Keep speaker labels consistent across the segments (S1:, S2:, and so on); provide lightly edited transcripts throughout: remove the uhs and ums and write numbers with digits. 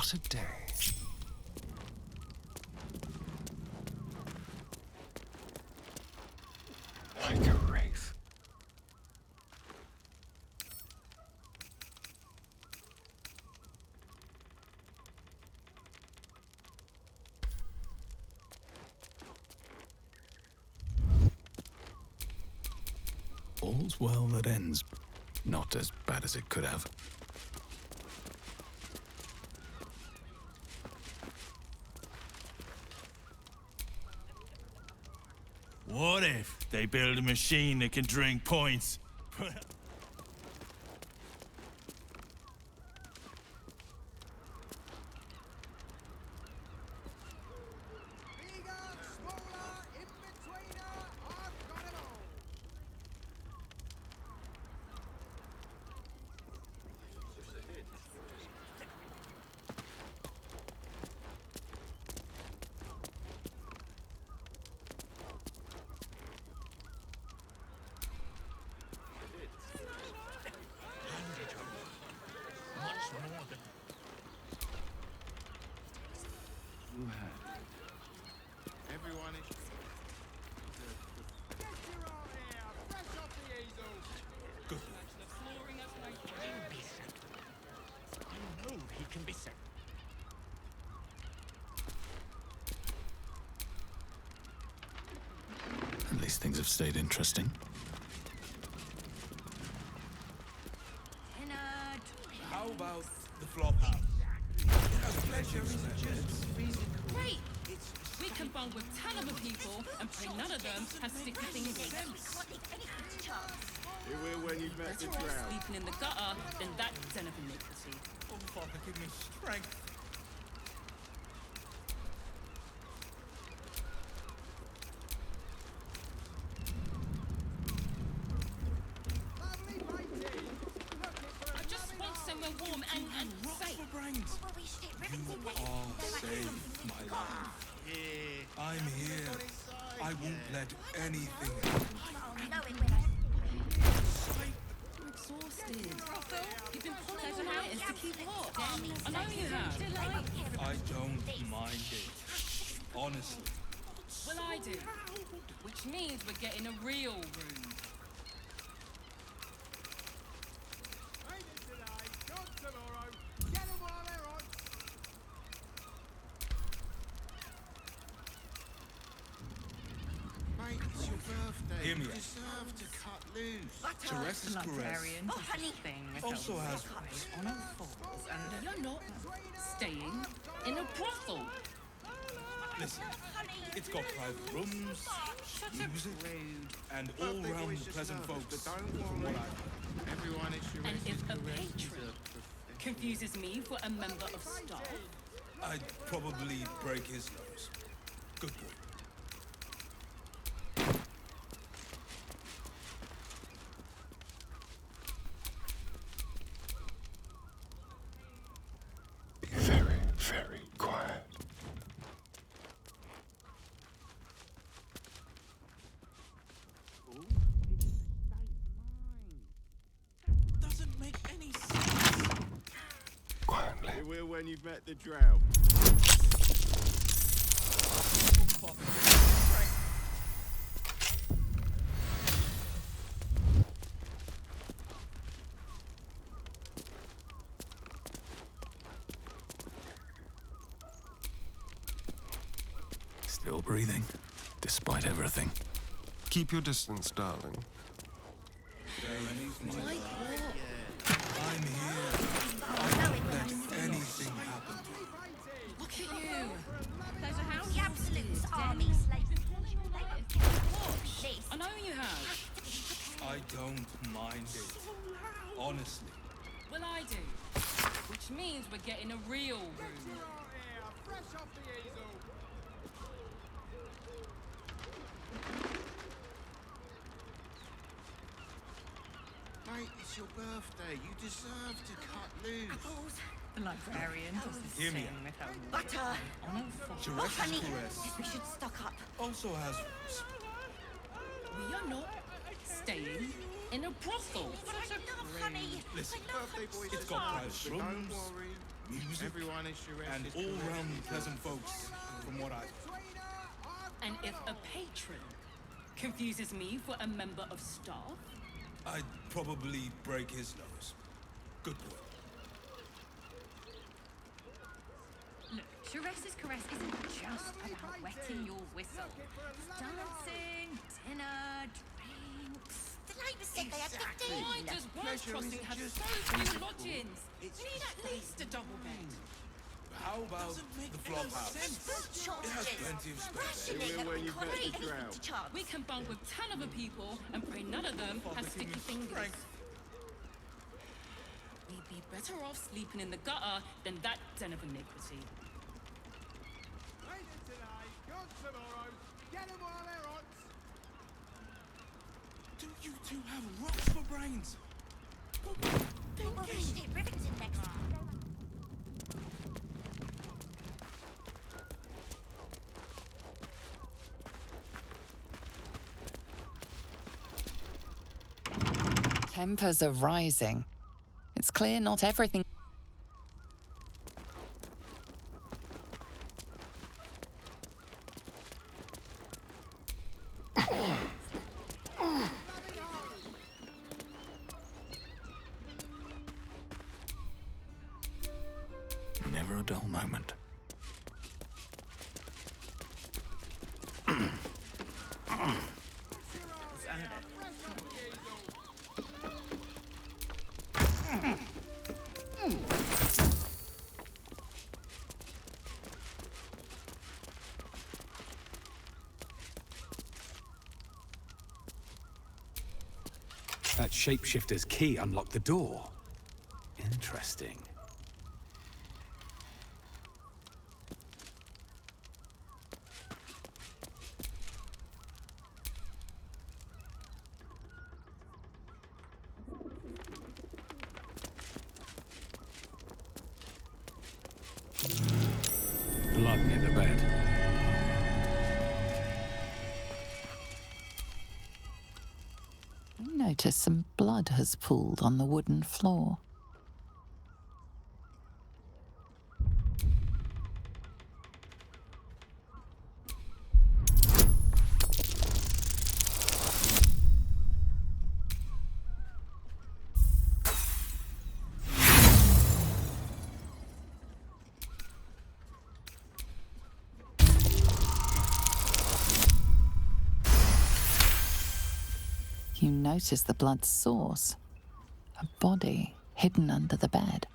S1: What a day. Like a wraith. All's well that ends. Not as bad as it could have.
S2: What if they build a machine that can drink points?
S3: Everyone is... Get your own here! Fresh off the easel!
S2: Good.
S4: I know he can be sent.
S1: At least things have stayed interesting.
S2: How about the flop house?
S5: Great! We can bond with ton of people and pray none of them has sticky things in them.
S3: You will when you've met the
S5: Better off
S3: drought.
S5: sleeping in the gutter than that den of iniquity.
S2: Oh, Father, give me strength.
S3: Lovely painting!
S5: I just want somewhere warm and safe.
S2: For brains. You are saved, my love. I'm here. I won't let anything happen.
S5: I'm exhausted. You've been pulling all nighters to keep hot. I know you have.
S2: I don't mind it. Honestly.
S5: Well, I do. Which means we're getting a real room.
S3: Painted today, gone tomorrow. Get them while they're on. Mate, it's your birthday.
S2: Hear me
S3: You
S2: out.
S3: deserve to cut loose.
S2: Teresa's caress also has
S5: You're not staying in a brothel.
S2: Listen, it's got private rooms, music, and
S3: Birthday
S2: all-round
S3: boy's just
S2: pleasant
S3: nervous,
S2: folks.
S3: but don't
S2: from
S3: worry.
S2: what I-
S3: Everyone is your
S5: And if a patron confuses me for a member of staff,
S2: I'd probably break his nose. Good boy.
S1: Be very, very quiet.
S2: Doesn't make any sense.
S1: Quietly.
S3: You will when you've met the drought.
S1: Still breathing, despite everything.
S6: Keep your distance, darling.
S2: I'm here. I won't let anything happen.
S5: look at you.
S7: The absolutes are these
S5: I know you have.
S2: I don't mind it. Honestly.
S5: Well, I do. Which means we're getting a real room.
S3: Here, fresh off the easel. Mate, it's your birthday. You deserve to cut loose.
S8: The librarian does the
S2: Hear me
S8: same
S2: out.
S8: with her
S7: butter.
S8: on a fork.
S2: Teresa's
S7: Honey,
S2: caress
S7: we should stock up.
S2: also has rooms.
S5: We are not staying in a brothel.
S7: I love honey.
S2: Listen,
S3: Birthday boy's
S2: it's
S3: just
S2: got
S3: nervous,
S2: private
S3: but don't
S2: rooms,
S3: worry.
S2: music,
S3: Everyone is your
S2: and all-round pleasant folks, from what I've heard.
S5: And if a patron confuses me for a member of staff,
S2: I'd probably break his nose. Good boy.
S8: Look, Therese's caress isn't just about wetting your whistle. It's dancing, dinner, drinks.
S7: The neighbours said they had 15.
S5: why does Wise
S3: Pleasure
S5: Crossing
S3: isn't
S5: have
S3: just
S5: so few lodgings?
S3: It's
S5: We need at least a double bed.
S2: How about the flop house? It has plenty of space.
S3: We're where you bet to drown.
S5: We can bunk with 10 other people and pray none of them have sticky fingers.
S2: Frank.
S5: We'd be better off sleeping in the gutter than that den of iniquity.
S2: Do you two have rocks for brains?
S7: Rivington next.
S9: Tempers are rising. It's clear not everything.
S1: Never a dull moment.
S10: That shapeshifter's key unlocked the door. Interesting. Blood near the bed.
S9: You notice some blood has pooled on the wooden floor. You notice the blood's source. A body hidden under the bed.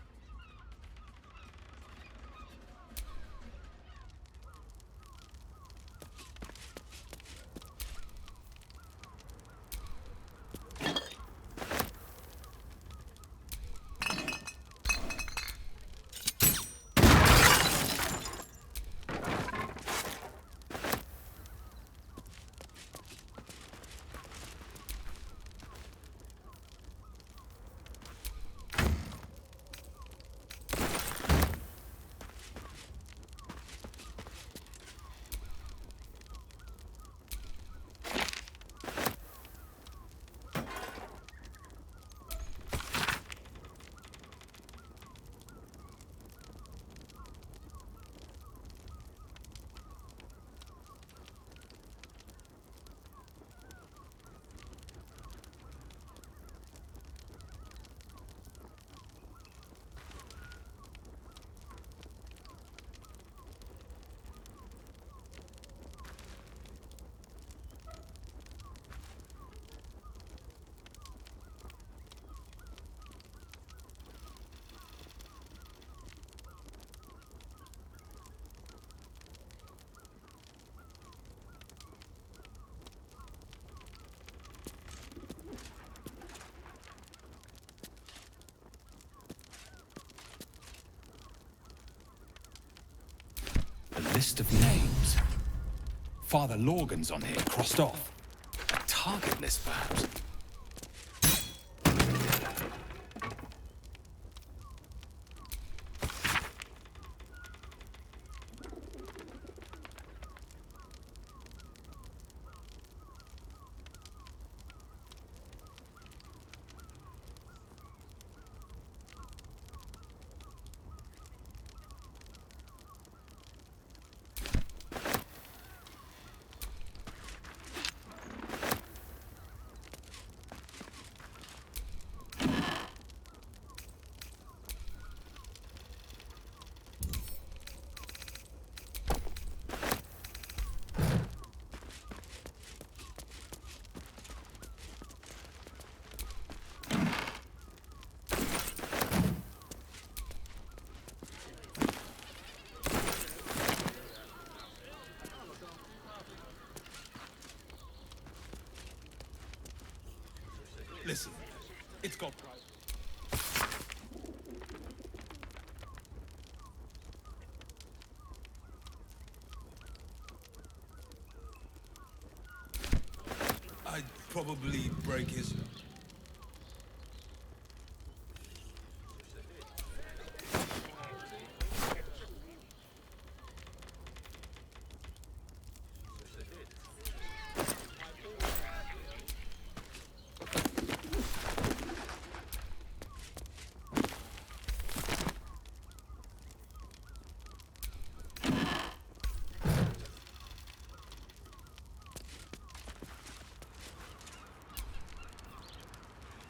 S10: A list of names. Father Lorgan's on here, crossed off. A target list, perhaps.
S2: Listen, it's got pride. I'd probably break his...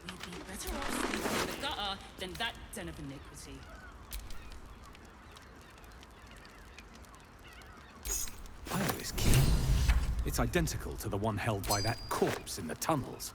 S5: We'd be better off sleeping in the gutter than that den of iniquity.
S10: I know this key. It's identical to the one held by that corpse in the tunnels.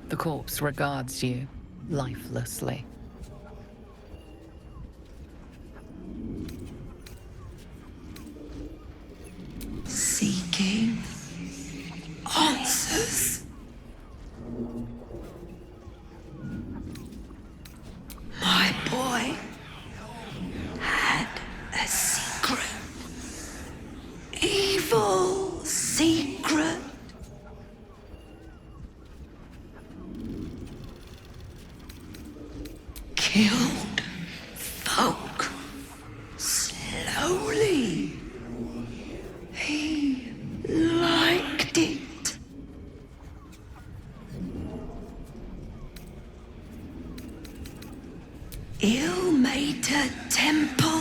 S9: The corpse regards you lifelessly.
S11: Seeking answers. My boy had a secret. Evil secret. Killed folk slowly. He liked it. Ill-mater temple.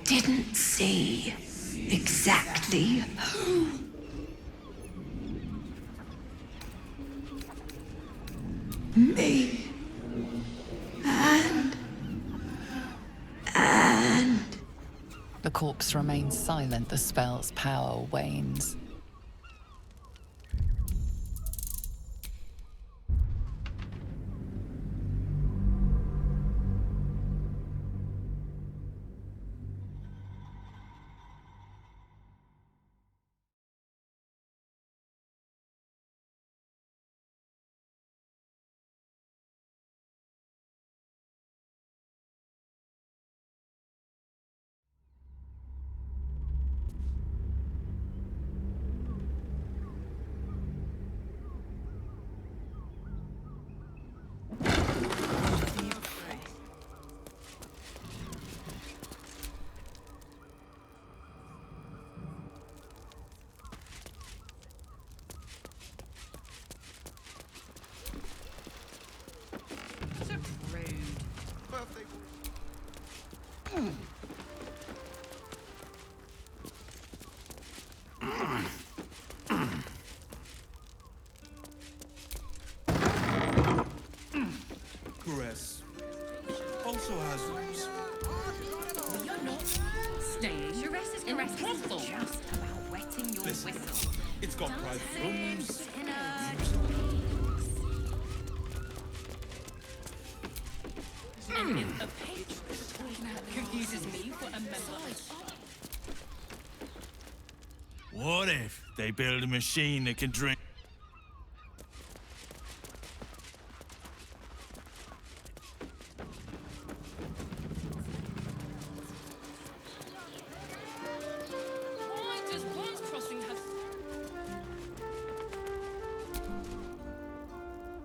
S11: Didn't see exactly who. Me.
S9: The corpse remains silent, the spell's power wanes.
S2: caress also has rooms.
S5: But you're not staying
S8: Sures's
S5: in a
S8: caress isn't
S5: brothel.
S8: just about wetting your
S2: Listen,
S8: whistle.
S2: it's got private rooms.
S8: Dinner,
S5: And if a patron confuses me for a member of
S3: What if they build a machine that can drink?
S5: why does Bronze Crossing have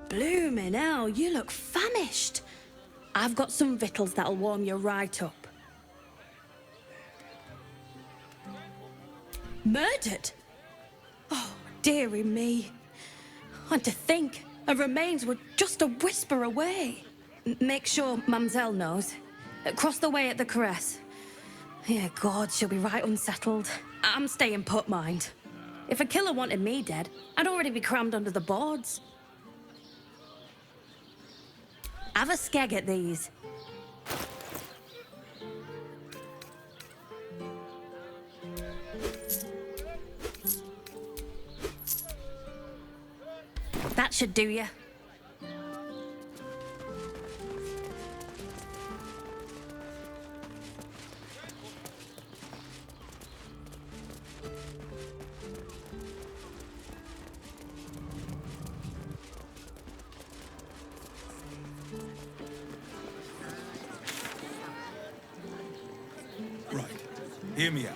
S12: Bloomin' hell, you look famished. I've got some victuals that'll warm you right up. Murdered? Oh, dearie me. And to think, her remains were just a whisper away. Make sure Mamselle knows. Across the way at the caress. Yeah, God, she'll be right unsettled. I'm staying put, mind. If a killer wanted me dead, I'd already be crammed under the boards. Have a skeg at these. That should do you.
S2: Right. Hear me out.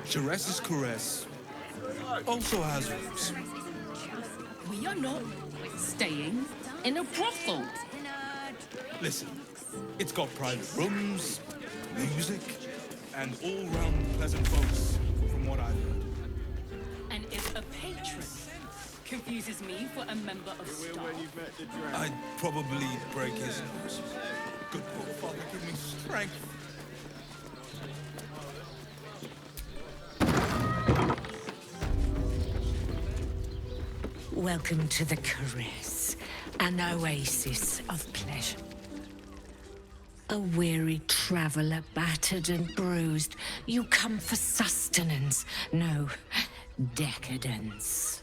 S2: Sures's caress also has rooms.
S5: we are not staying in a brothel.
S2: Listen, it's got private rooms, music, and all-round pleasant folks, from what I've heard.
S5: And if a patron confuses me for a member of staff,
S2: I'd probably break his nose. Good poor father, give me strength.
S11: Welcome to the caress, an oasis of pleasure. A weary traveller, battered and bruised, you come for sustenance, no, decadence.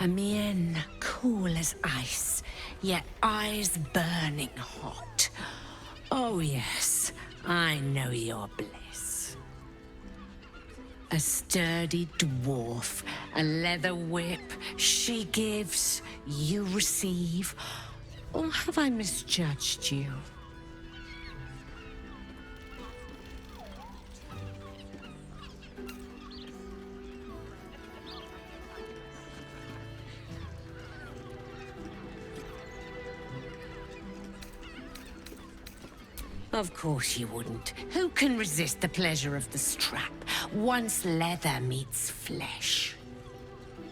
S11: A mien cool as ice, yet eyes burning hot. Oh yes, I know your bliss. A sturdy dwarf, a leather whip, she gives, you receive. Or have I misjudged you? Of course you wouldn't. Who can resist the pleasure of the strap once leather meets flesh?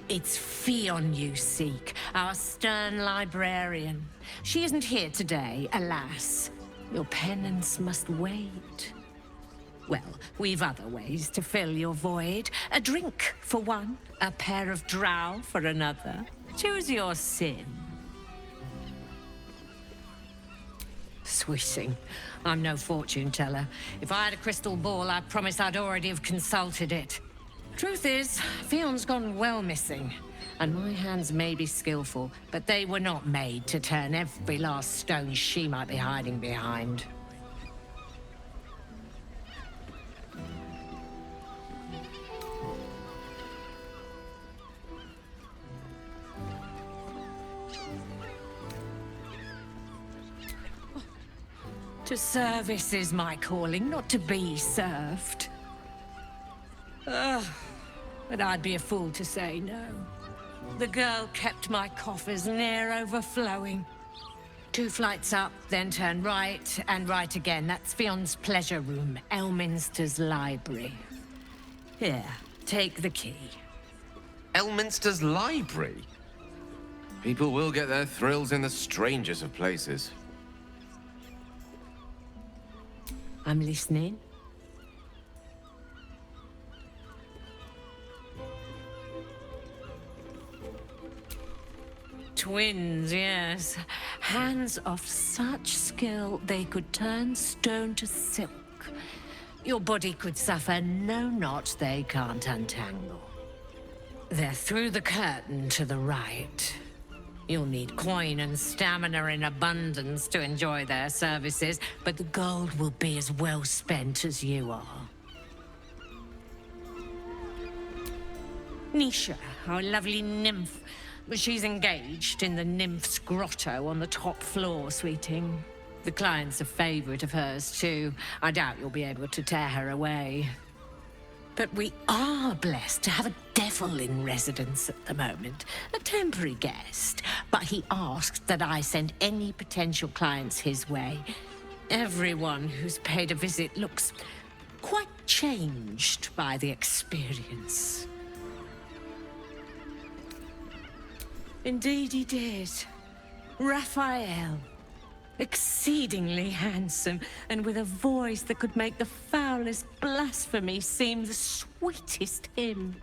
S11: It's Fionn you seek, our stern librarian. She isn't here today, alas. Your penance must wait. Well, we've other ways to fill your void. A drink for one, a pair of drow for another. Choose your sin. Sweeting, I'm no fortune teller. If I had a crystal ball, I promise I'd already have consulted it. Truth is, Fionn's gone well missing. And my hands may be skillful, but they were not made to turn every last stone she might be hiding behind. To service is my calling, not to be served. But I'd be a fool to say no. The girl kept my coffers near overflowing. 2 flights up, then turn right, and right again. That's Fionn's pleasure room, Elminster's library. Here, take the key.
S13: Elminster's library? People will get their thrills in the strangest of places.
S11: I'm listening. twins, yes. Hands of such skill they could turn stone to silk. Your body could suffer no knot they can't untangle. They're through the curtain to the right. You'll need coin and stamina in abundance to enjoy their services, but the gold will be as well spent as you are. Nisha, our lovely nymph. She's engaged in the nymph's grotto on the top floor, sweeting. The client's a favorite of hers, too. I doubt you'll be able to tear her away. But we are blessed to have a devil in residence at the moment. A temporary guest. But he asked that I send any potential clients his way. Everyone who's paid a visit looks quite changed by the experience. Indeed he did. Raphael. Exceedingly handsome, and with a voice that could make the foulest blasphemy seem the sweetest hymn.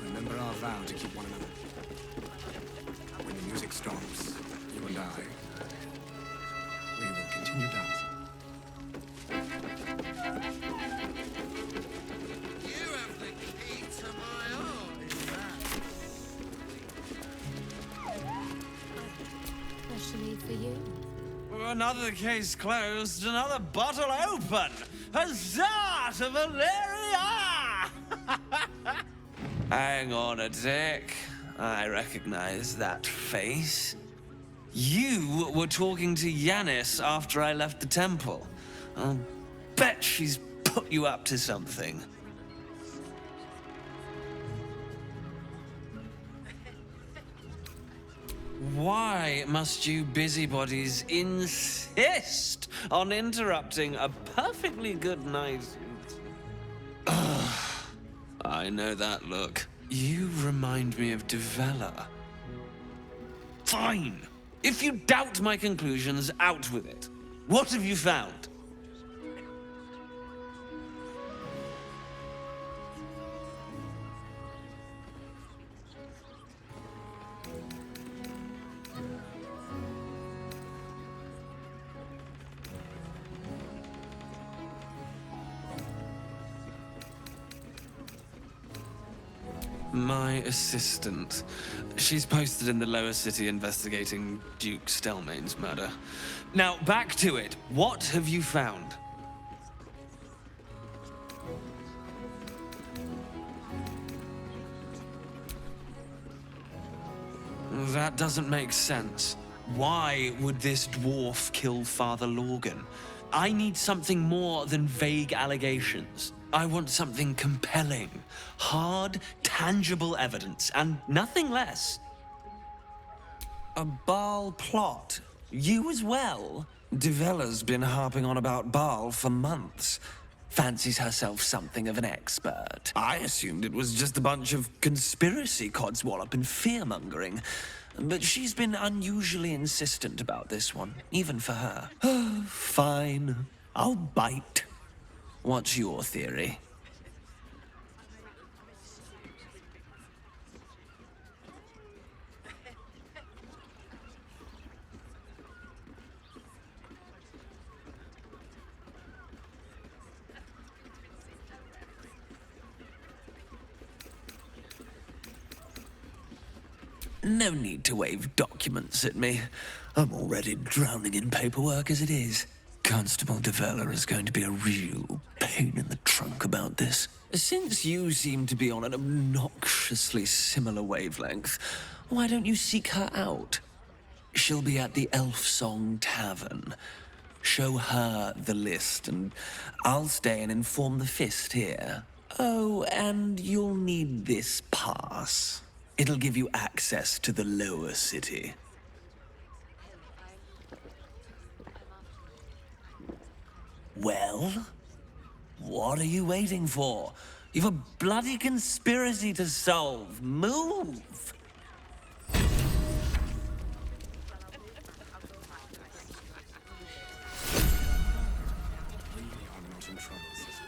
S2: Remember our vow to keep one another. When the music stops, you and I, we will continue dancing.
S7: For you.
S14: Another case closed, another bottle open. Huzzah to Valeria! Hang on a tick. I recognize that face. You were talking to Yanis after I left the temple. I'll bet she's put you up to something. Why must you busybodies insist on interrupting a perfectly good night? I know that look. You remind me of Devella. Fine. If you doubt my conclusions, out with it. What have you found? My assistant. She's posted in the lower city investigating Duke Stelmane's murder. Now, back to it. What have you found? That doesn't make sense. Why would this dwarf kill Father Lorgan? I need something more than vague allegations. I want something compelling, hard, tangible evidence, and nothing less. A Baal plot? You as well? Devella's been harping on about Baal for months. Fancies herself something of an expert. I assumed it was just a bunch of conspiracy codswallop and fear-mongering. But she's been unusually insistent about this one, even for her. Fine, I'll bite. What's your theory? No need to wave documents at me. I'm already drowning in paperwork as it is. Constable Devella is going to be a real pain in the trunk about this. Since you seem to be on an obnoxiously similar wavelength, why don't you seek her out? She'll be at the Elf Song Tavern. Show her the list, and I'll stay and inform the Fist here. Oh, and you'll need this pass. It'll give you access to the lower city. Well, what are you waiting for? You've a bloody conspiracy to solve. Move!
S6: some trouble, sister.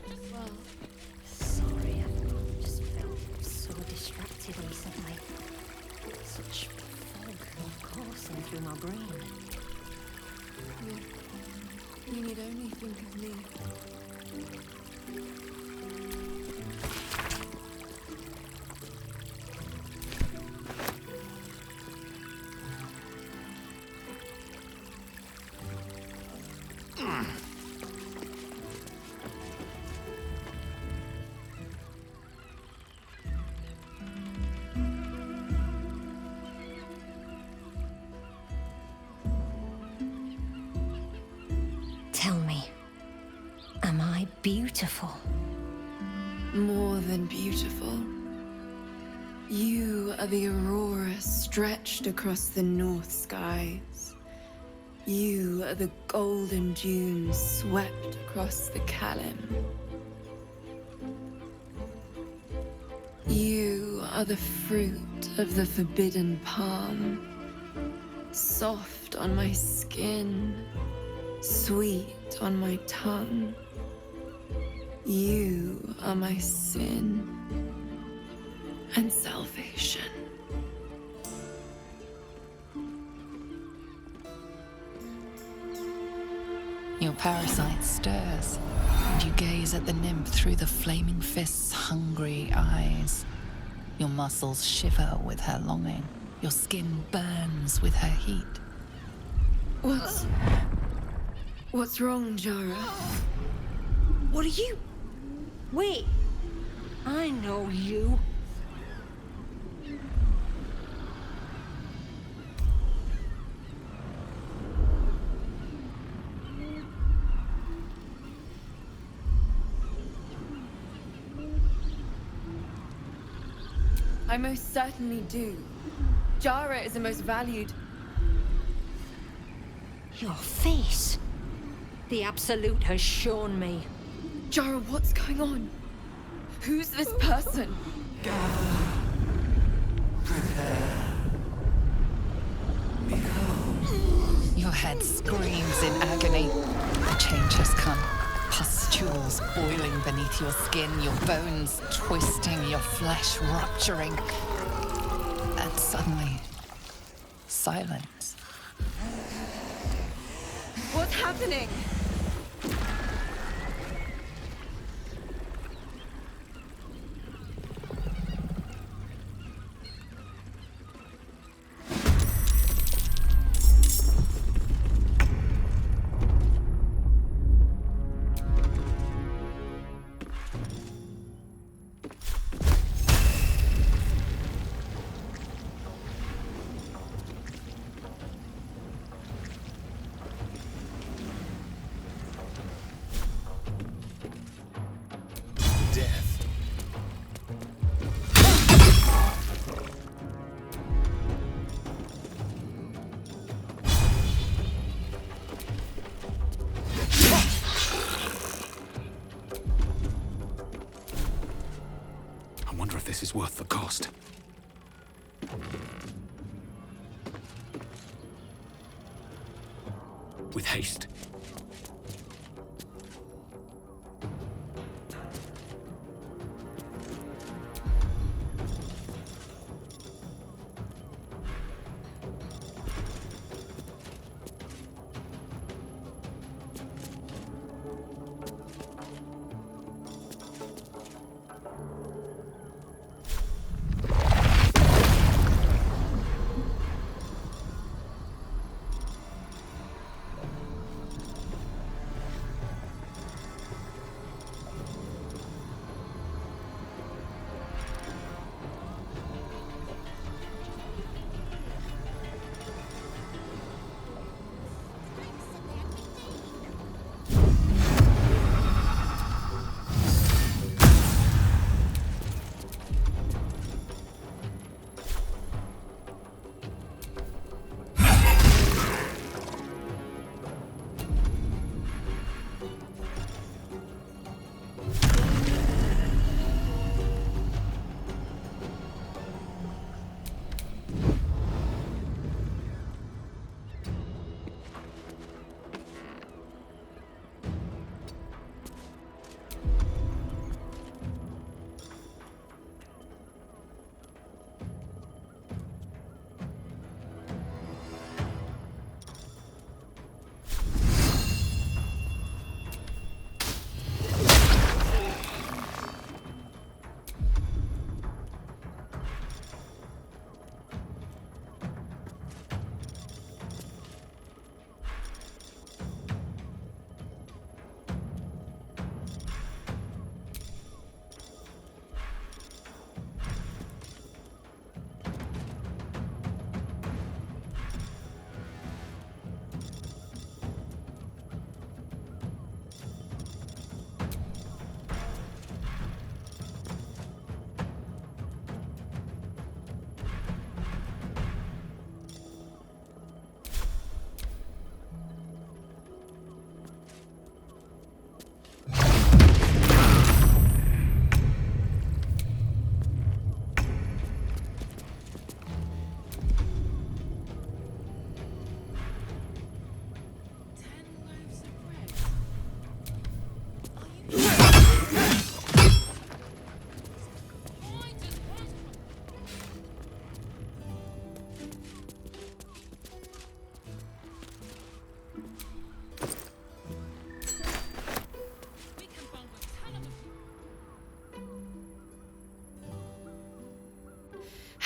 S6: Remember?
S7: Sorry, I've just felt so distracted recently. Such fog coursing through my brain.
S15: You need only think of me.
S7: Tell me, am I beautiful?
S15: More than beautiful. You are the aurora stretched across the north skies. You are the golden dunes swept across the Kalim. You are the fruit of the forbidden palm, soft on my skin, sweet on my tongue. You are my sin and salvation.
S9: Your parasite stirs, and you gaze at the nymph through the flaming fist's hungry eyes. Your muscles shiver with her longing. Your skin burns with her heat.
S15: What's wrong, Jara?
S11: What are you? Wait. I know you.
S15: I most certainly do. Jara is the most valued.
S11: Your face. The Absolute has shown me.
S15: Jara, what's going on? Who's this person?
S9: Your head screams in agony. The change has come. Pustules boiling beneath your skin, your bones twisting, your flesh rupturing. And suddenly, silence.
S15: What's happening?
S1: I wonder if this is worth the cost. With haste.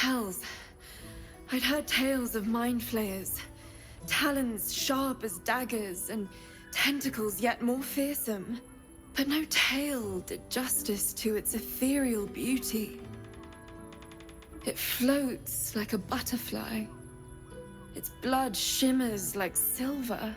S15: Hells. I'd heard tales of mind flayers. Talons sharp as daggers, and tentacles yet more fearsome. But no tale did justice to its ethereal beauty. It floats like a butterfly. Its blood shimmers like silver.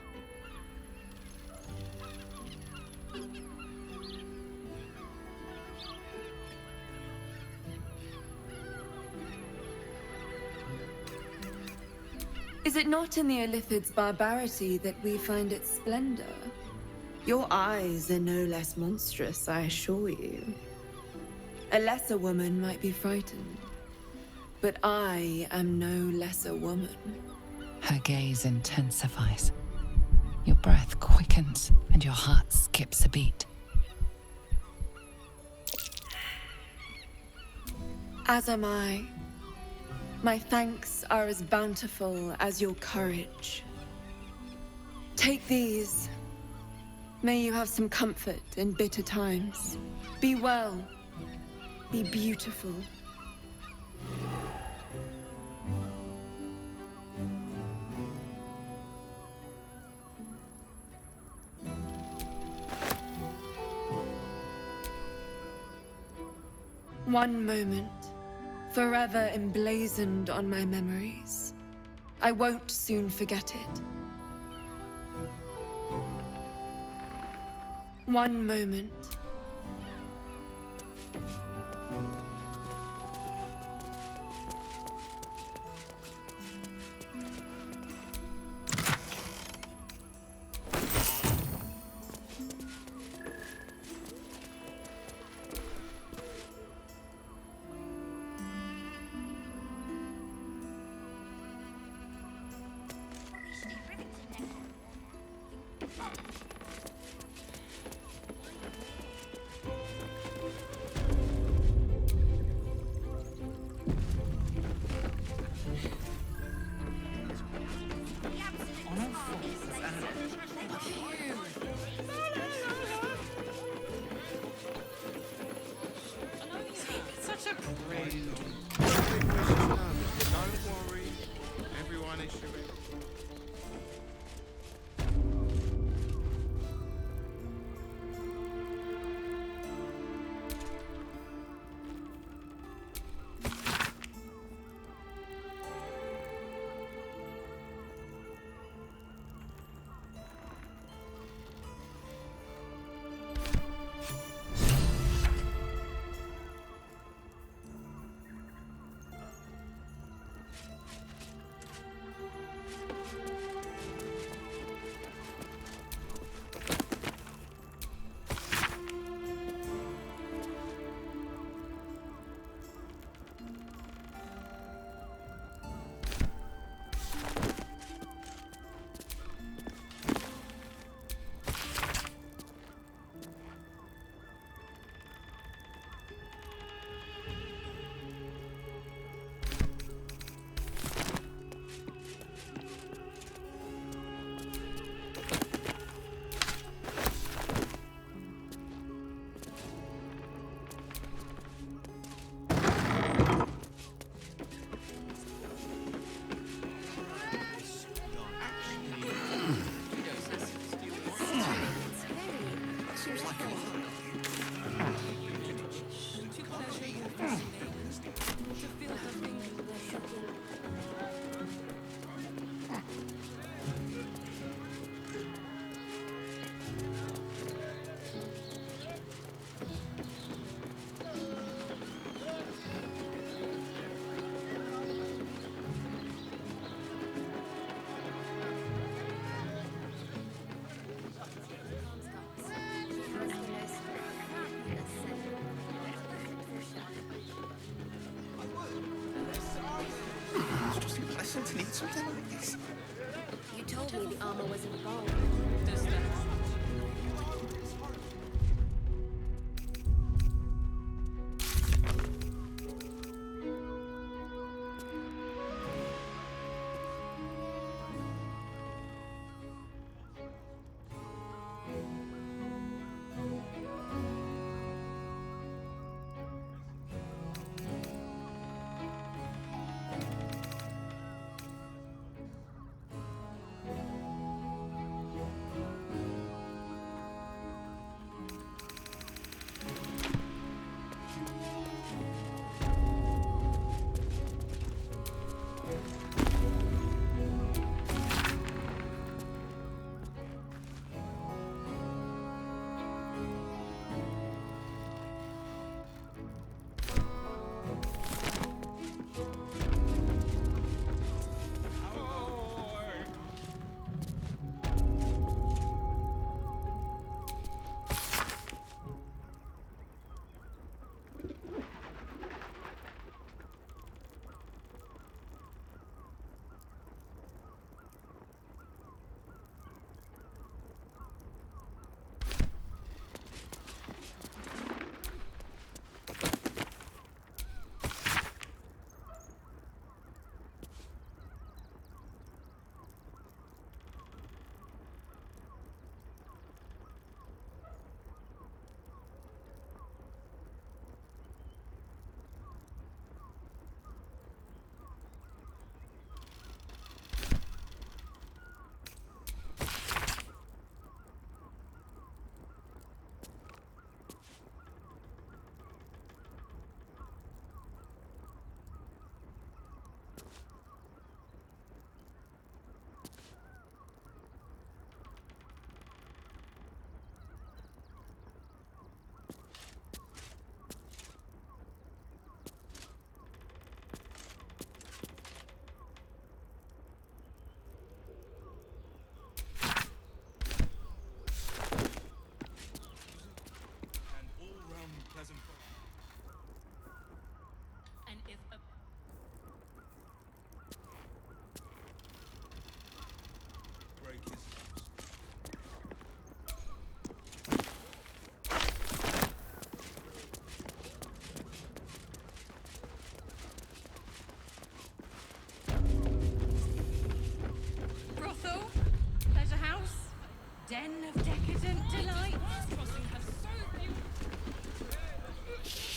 S15: Is it not in the Illithid's barbarity that we find its splendor? Your eyes are no less monstrous, I assure you. A lesser woman might be frightened, but I am no lesser woman.
S9: Her gaze intensifies. Your breath quickens, and your heart skips a beat.
S15: As am I. My thanks are as bountiful as your courage. Take these. May you have some comfort in bitter times. Be well. Be beautiful. One moment, forever emblazoned on my memories. I won't soon forget it. One moment.
S5: Such a
S3: Don't worry. Everyone is sure.
S16: To need something like this.
S7: You told me the armor was involved.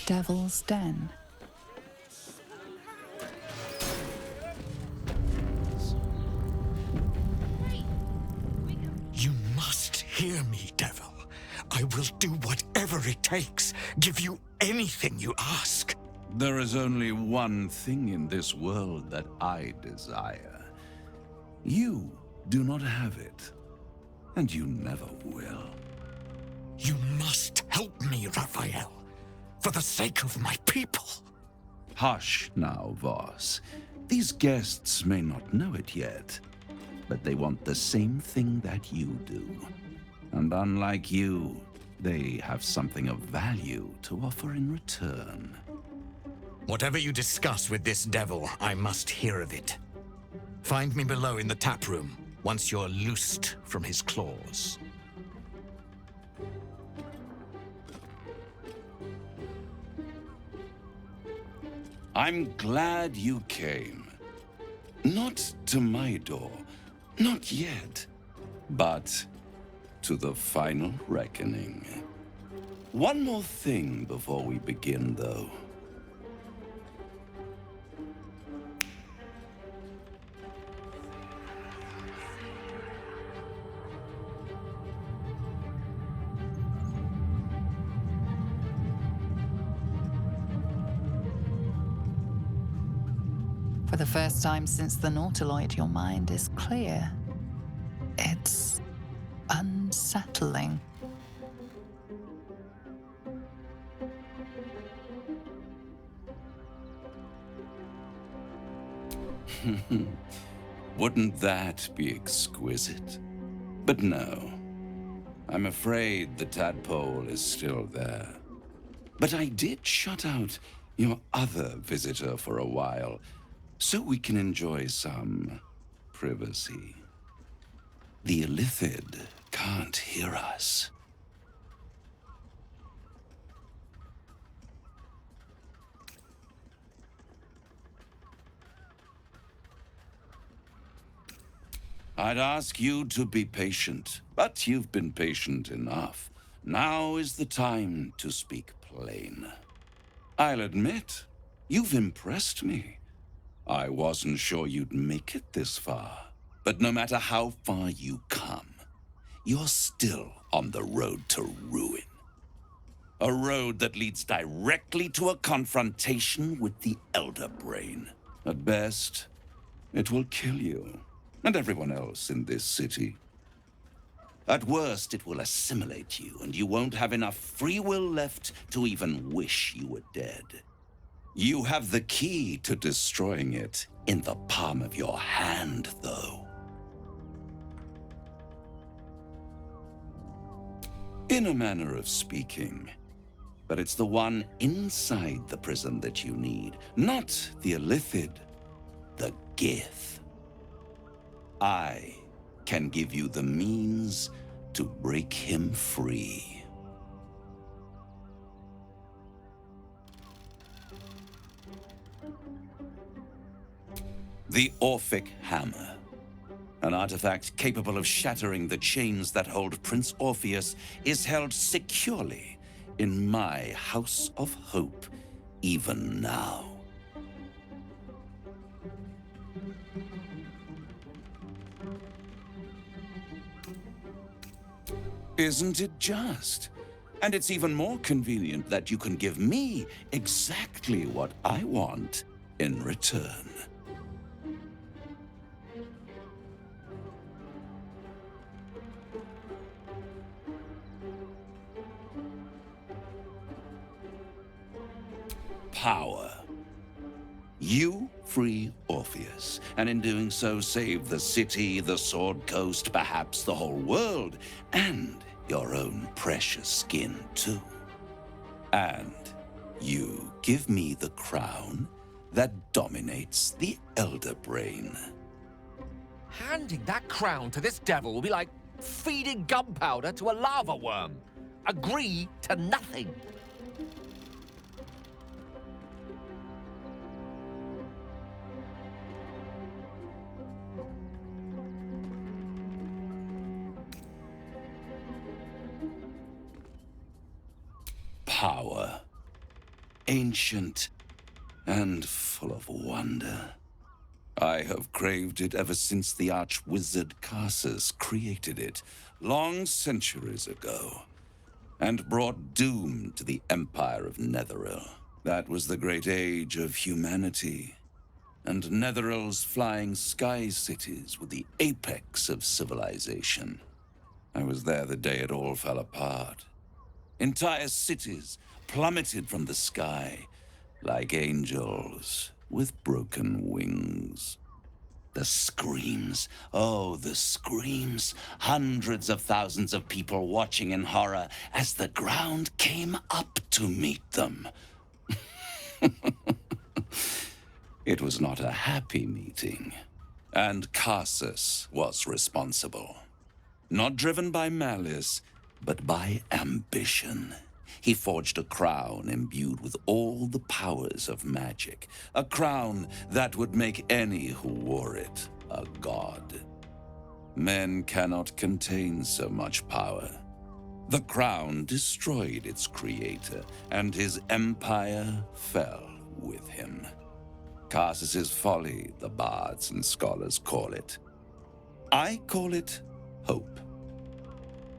S9: Devil's Den.
S4: You must hear me, devil. I will do whatever it takes, give you anything you ask.
S10: There is only one thing in this world that I desire. You do not have it, and you never will.
S4: You must help me, Raphael, for the sake of my people.
S10: Hush now, Voss. These guests may not know it yet, but they want the same thing that you do. And unlike you, they have something of value to offer in return.
S4: Whatever you discuss with this devil, I must hear of it. Find me below in the tap room, once you're loosed from his claws.
S10: I'm glad you came. Not to my door, not yet, but to the final reckoning. One more thing before we begin, though.
S9: For the first time since the Nautiloid, your mind is clear. It's unsettling.
S10: Wouldn't that be exquisite? But no. I'm afraid the tadpole is still there. But I did shut out your other visitor for a while, so we can enjoy some privacy. The Illithid can't hear us. I'd ask you to be patient, but you've been patient enough. Now is the time to speak plain. I'll admit, you've impressed me. I wasn't sure you'd make it this far. But no matter how far you come, you're still on the road to ruin. A road that leads directly to a confrontation with the Elder Brain. At best, it will kill you and everyone else in this city. At worst, it will assimilate you, and you won't have enough free will left to even wish you were dead. You have the key to destroying it in the palm of your hand, though. In a manner of speaking. But it's the one inside the prison that you need, not the Illithid, the Gith. I can give you the means to break him free. The Orphic Hammer. An artifact capable of shattering the chains that hold Prince Orpheus is held securely in my House of Hope, even now. Isn't it just? And it's even more convenient that you can give me exactly what I want in return. Power. You free Orpheus, and in doing so save the city, the Sword Coast, perhaps the whole world, and your own precious skin too. And you give me the crown that dominates the Elder Brain.
S13: Handing that crown to this devil will be like feeding gunpowder to a lava worm. Agree to nothing.
S10: Power. ancient and full of wonder. I have craved it ever since the arch-wizard Carsus created it, long centuries ago, and brought doom to the Empire of Netheril. That was the great age of humanity, and Netheril's flying sky cities were the apex of civilization. I was there the day it all fell apart. Entire cities plummeted from the sky like angels with broken wings. The screams, oh, the screams. Hundreds of thousands of people watching in horror as the ground came up to meet them. It was not a happy meeting, and Carsus was responsible. Not driven by malice, but by ambition. He forged a crown imbued with all the powers of magic, a crown that would make any who wore it a god. Men cannot contain so much power. The crown destroyed its creator, and his empire fell with him. Carsus's folly, the bards and scholars call it. I call it hope.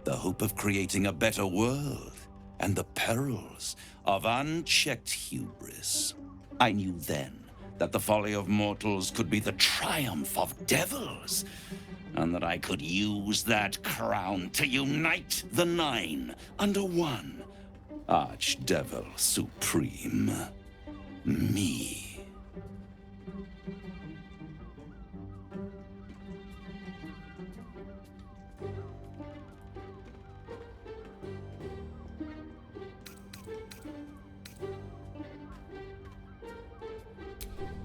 S10: The hope of creating a better world, and the perils of unchecked hubris. I knew then that the folly of mortals could be the triumph of devils, and that I could use that crown to unite the Nine under one Archdevil Supreme. Me.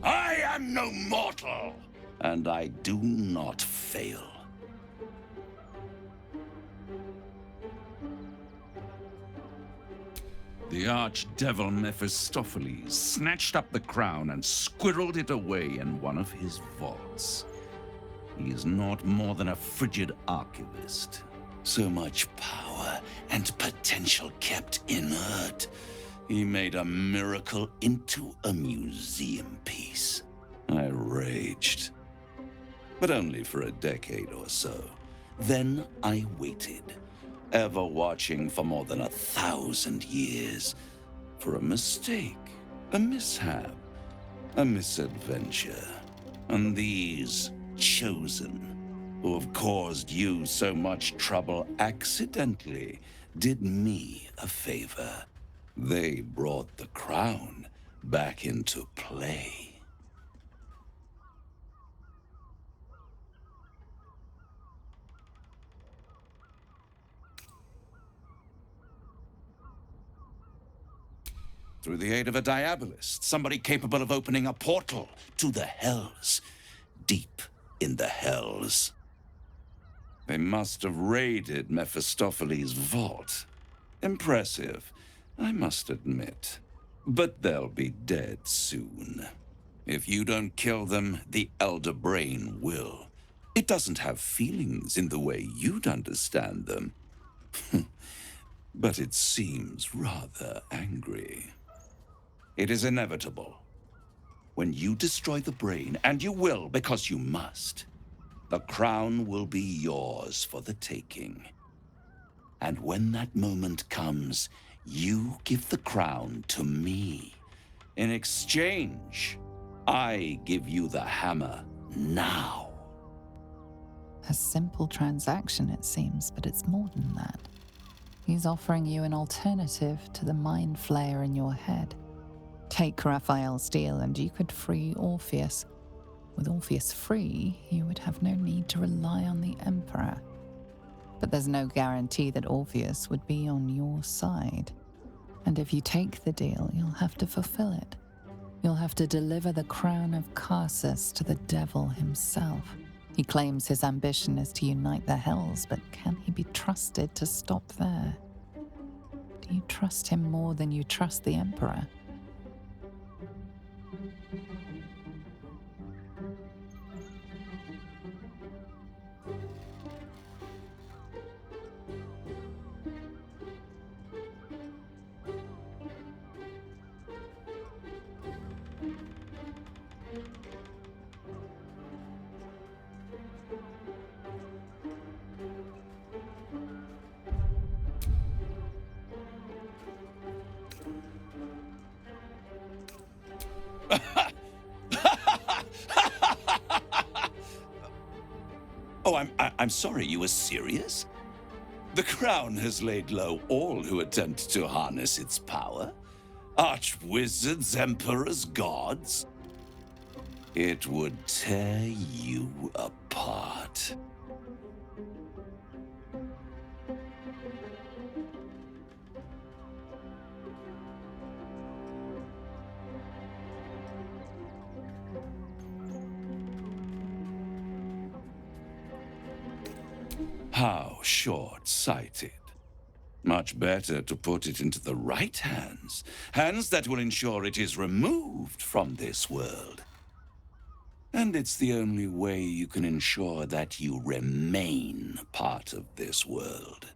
S10: I am no mortal, and I do not fail. The archdevil Mephistopheles snatched up the crown and squirreled it away in one of his vaults. He is not more than a frigid archivist. So much power and potential kept inert. He made a miracle into a museum piece. I raged. But only for a decade or so. Then I waited, ever watching for more than 1,000 years, for a mistake, a mishap, a misadventure. And these chosen, who have caused you so much trouble accidentally, did me a favor. They brought the crown back into play. Through the aid of a diabolist, somebody capable of opening a portal to the Hells, deep in the Hells. They must have raided Mephistopheles' vault. Impressive, I must admit. But they'll be dead soon. If you don't kill them, the Elder Brain will. It doesn't have feelings in the way you'd understand them. But it seems rather angry. It is inevitable. When you destroy the brain, and you will because you must, the crown will be yours for the taking. And when that moment comes, you give the crown to me. In exchange, I give you the hammer now.
S9: A simple transaction, it seems, but it's more than that. He's offering you an alternative to the mind flayer in your head. Take Raphael's deal and you could free Orpheus. With Orpheus free, you would have no need to rely on the Emperor. But there's no guarantee that Orpheus would be on your side. And if you take the deal, you'll have to fulfill it. You'll have to deliver the crown of Carsus to the devil himself. He claims his ambition is to unite the Hells, but can he be trusted to stop there? Do you trust him more than you trust the Emperor?
S10: Oh, I'm sorry, you were serious? The crown has laid low all who attempt to harness its power. Archwizards, emperors, gods. It would tear you apart. How short-sighted. Much better to put it into the right hands. Hands that will ensure it is removed from this world. And it's the only way you can ensure that you remain part of this world.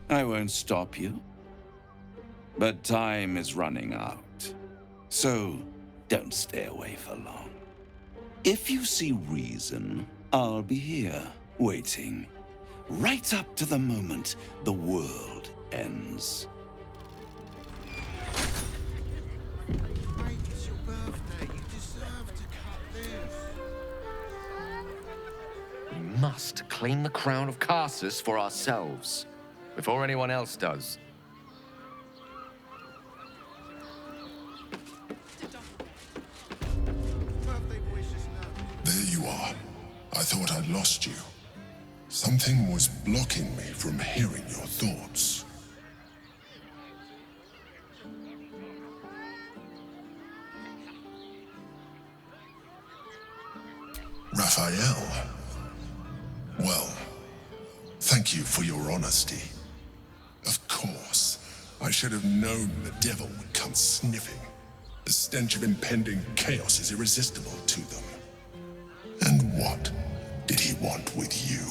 S10: I won't stop you. But time is running out. So don't stay away for long. If you see reason, I'll be here, waiting. Right up to the moment the world ends.
S3: Mate, it's your birthday. You deserve to cut loose.
S13: We must claim the crown of Carsus for ourselves, before anyone else does.
S17: There you are. I thought I'd lost you. Something was blocking me from hearing your thoughts. Raphael. Well, thank you for your honesty. Of course, I should have known the devil would come sniffing. The stench of impending chaos is irresistible to them. And what did he want with you?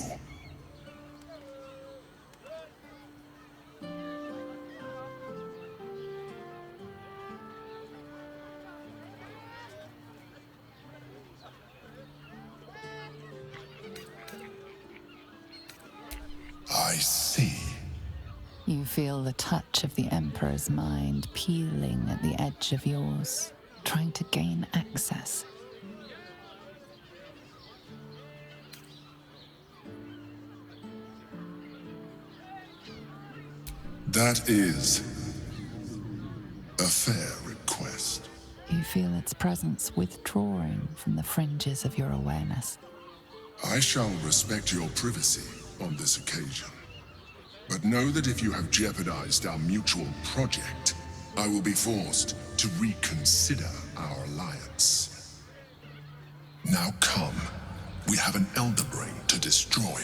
S17: I see.
S9: You feel the touch of the Emperor's mind peeling at the edge of yours, trying to gain access.
S17: That is a fair request.
S9: You feel its presence withdrawing from the fringes of your awareness.
S17: I shall respect your privacy on this occasion. But know that if you have jeopardized our mutual project, I will be forced to reconsider our alliance. Now come. We have an Elder Brain to destroy.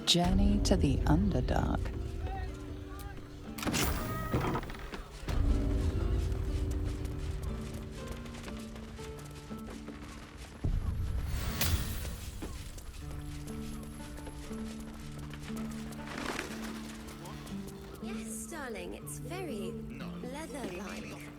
S9: Journey to the Underdark.
S7: Yes, darling, it's very leather-like.